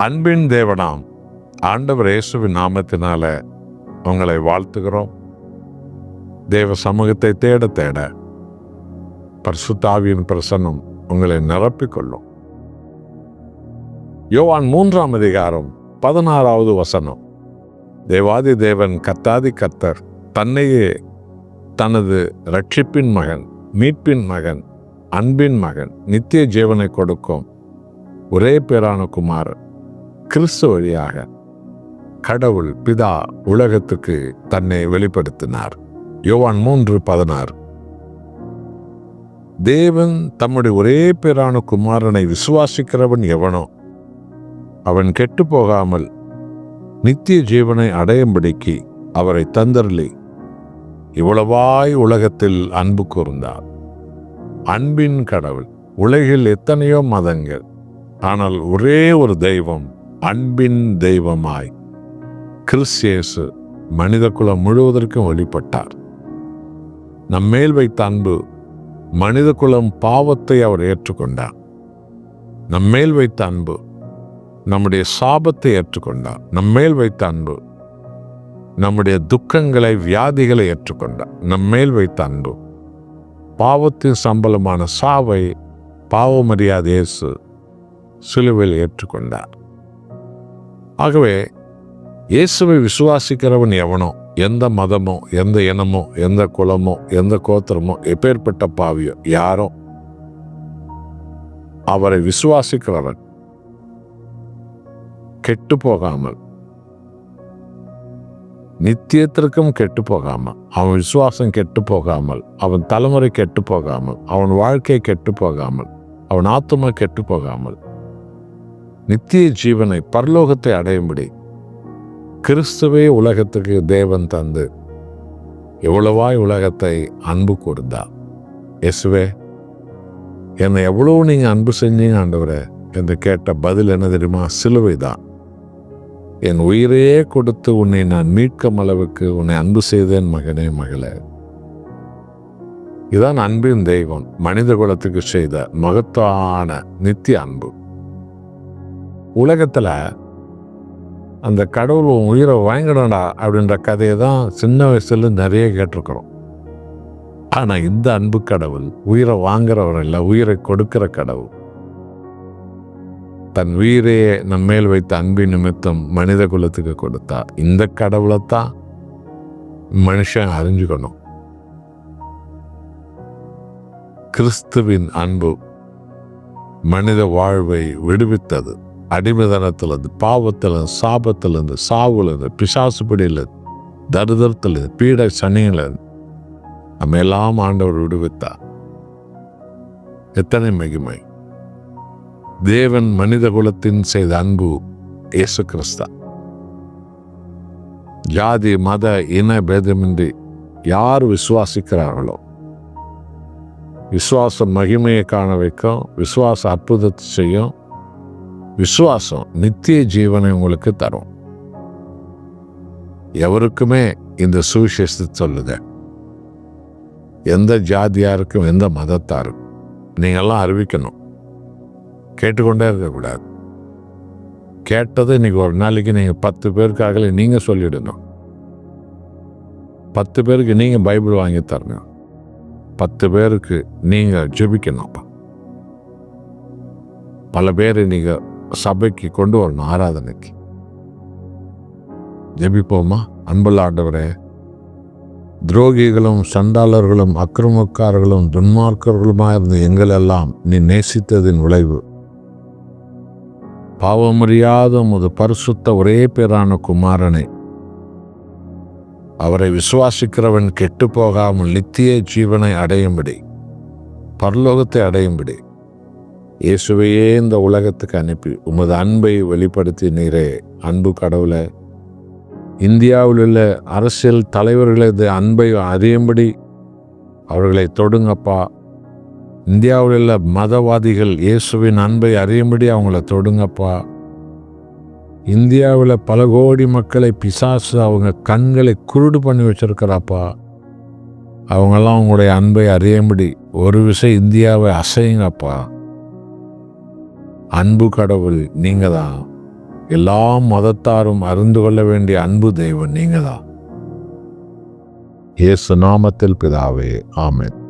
அன்பின் தேவனாம் ஆண்டவர் இயேசுவின் நாமத்தினால உங்களை வாழ்த்துகிறோம். தேவ சமூகத்தை தேட தேட பரிசுத்த ஆவியின் பிரசன்னம் உங்களை நிரப்பிக்கொள்ளும். யோவான் 3ஆம் அதிகாரம் 16வது வசனம். தேவாதி தேவன் கர்த்தாதி கர்த்தர் தன்னையே தனது ரட்சிப்பின் மகன், மீட்பின் மகன், அன்பின் மகன், நித்திய ஜீவனை கொடுக்கும் ஒரே பேரான குமாரன் கிறிஸ்து வழியாக கடவுள் பிதா உலகத்துக்கு தன்னை வெளிப்படுத்தினார். யோவான் 3:16. தேவன் தம்முடைய ஒரே பேரான குமாரனை விசுவாசிக்கிறவன் எவனோ அவன் கெட்டு போகாமல் நித்திய ஜீவனை அடையும்படிக்கு அவரை தந்தருளி இவ்வளவாய் உலகத்தில் அன்பு கூர்ந்தார். அன்பின் கடவுள். உலகில் எத்தனையோ மதங்கள், ஆனால் ஒரே ஒரு தெய்வம், அன்பின் தெய்வமாய் கிறிஸ்து இயேசு மனித குலம் முழுவதற்கும் வெளிப்பட்டார். நம்மேல் வைத்த அன்பு, மனித குலம் பாவத்தை அவர் ஏற்றுக்கொண்டார். நம்மேல் வைத்த அன்பு நம்முடைய சாபத்தை ஏற்றுக்கொண்டார். நம்மேல் வைத்த அன்பு நம்முடைய துக்கங்களை, வியாதிகளை ஏற்றுக்கொண்டார். நம்மேல் வைத்த அன்பு பாவத்தின் சம்பளமான சாவை, பாவமறியாத இயேசு சிலுவையில் ஏற்றுக்கொண்டார். ஆகவே இயேசுவை விசுவாசிக்கிறவன் எவனோ, எந்த மதமோ, எந்த இனமோ, எந்த குலமோ, எந்த கோத்திரமோ, எப்பேற்பட்ட பாவியோ, யாரோ அவரை விசுவாசிக்கிறவன் கெட்டு போகாமல், நித்தியத்திற்கும் கெட்டு போகாமல், அவன் விசுவாசம் கெட்டு போகாமல், அவன் தலைமுறை கெட்டு போகாமல், அவன் வாழ்க்கை கெட்டு போகாமல், அவன் ஆத்துமா கெட்டு போகாமல் நித்திய ஜீவனை, பரலோகத்தை அடையும்படி கிறிஸ்துவே உலகத்துக்கு தேவன் தந்து எவ்வளவாய் உலகத்தை அன்பு கூர்ந்தார். இயேசுவே, என்னை எவ்வளவு நீங்க அன்பு செஞ்சீங்க ஆண்டவரே என்று கேட்ட பதில் என்ன தெரியுமா? சிலுவை தான். என் உயிரையே கொடுத்து உன்னை நான் மீட்கும் அளவுக்கு உன்னை அன்பு செய்தேன் மகனே, மகளே. இதான் அன்பின் தெய்வம் மனித குலத்துக்கு செய்த மகத்தான நித்திய அன்பு. உலகத்துல அந்த கடவுள் உன் உயிரை வாங்கிடா அப்படின்ற கதையை தான் சின்ன வயசுல நிறைய கேட்டிருக்கிறோம். ஆனா இந்த அன்பு கடவுள் உயிரை வாங்குறவர் இல்ல, உயிரை கொடுக்கிற கடவுள். தன் உயிரையே நம் மேல் வைத்த அன்பின் நிமித்தம் மனித குலத்துக்கு கொடுத்தார். இந்த கடவுளைத்தான் மனுஷன் அறிஞ்சுக்கணும். கிறிஸ்துவின் அன்பு மனித வாழ்வை விடுவித்தது. அடிமைதனத்திலிருந்து, பாவத்திலிருந்து, சாபத்திலிருந்து, சாவுலேருந்து, பிசாசுபடியிலிருந்து, தரித்திரத்திலிருந்து, பீட சனியிலிருந்து நம்ம எல்லாம் ஆண்டவர் விடுவித்தார். எத்தனை மகிமை! தேவன் மனித குலத்தின் செய்த அன்பு இயேசு கிறிஸ்து. ஜாதி, மத, இன பேதமின்றி யார் விசுவாசிக்கிறார்களோ விசுவாசம் மகிமையை காண வைக்கும், விசுவாச அற்புதத்தை செய்யும், விசுவாசம் நித்திய ஜீவனை உங்களுக்கு தரும். எவருக்குமே இந்த சுவிசேஷத்தை சொல்லுங்க. எந்த ஜாதியாருக்கும், எந்த மதத்தாருக்கும் நீங்கெல்லாம் அறிவிக்கணும். கேட்டுக்கொண்டே இருக்கக்கூடாது. கேட்டது இன்னைக்கு ஒரு நாளைக்கு நீங்க 10 பேருக்காக நீங்க சொல்லிடணும். 10 பேருக்கு நீங்க பைபிள் வாங்கி தரணும். 10 பேருக்கு நீங்க ஜெபிக்கணும். பல பேர் நீங்க சபைக்கு கொண்டு வரணும். ஆராதனைக்கு ஜெபிப்போமா? அன்புள்ள ஆண்டவரே, துரோகிகளும் சண்டாளர்களும் அக்கிரமக்காரர்களும் துன்மார்க்கர்களுமாய் இருந்த எங்களெல்லாம் நீ நேசித்ததின் விளைவு பாவமறியாத உமது பரிசுத்த ஒரே பேரான குமாரனை அவரை விசுவாசிக்கிறவன் கெட்டு போகாமல் நித்திய ஜீவனை அடையும்படி, பரலோகத்தை அடையும்படி இயேசுவையே இந்த உலகத்துக்கு அனுப்பி உமது அன்பை வெளிப்படுத்தி நீரே. அன்பு கடவுளை, இந்தியாவில் உள்ள அரசியல் தலைவர்களது அன்பை அறியும்படி அவர்களை தொடுங்கப்பா. இந்தியாவில் உள்ள மதவாதிகள் இயேசுவின் அன்பை அறியும்படி அவங்கள தொடுங்கப்பா. இந்தியாவில் பல கோடி மக்களை பிசாசு அவங்க கண்களை குருடு பண்ணி வச்சிருக்கிறாப்பா. அவங்கெல்லாம் உங்களுடைய அன்பை அறியும்படி ஒரு விஷயம் இந்தியாவை அசையுங்கப்பா. அன்பு கடவுள் நீங்க தான். எல்லா மதத்தாரும் அறிந்து கொள்ள வேண்டிய அன்பு தெய்வம் நீங்க தான். இயேசு நாமத்தில் பிதாவே, ஆமென்.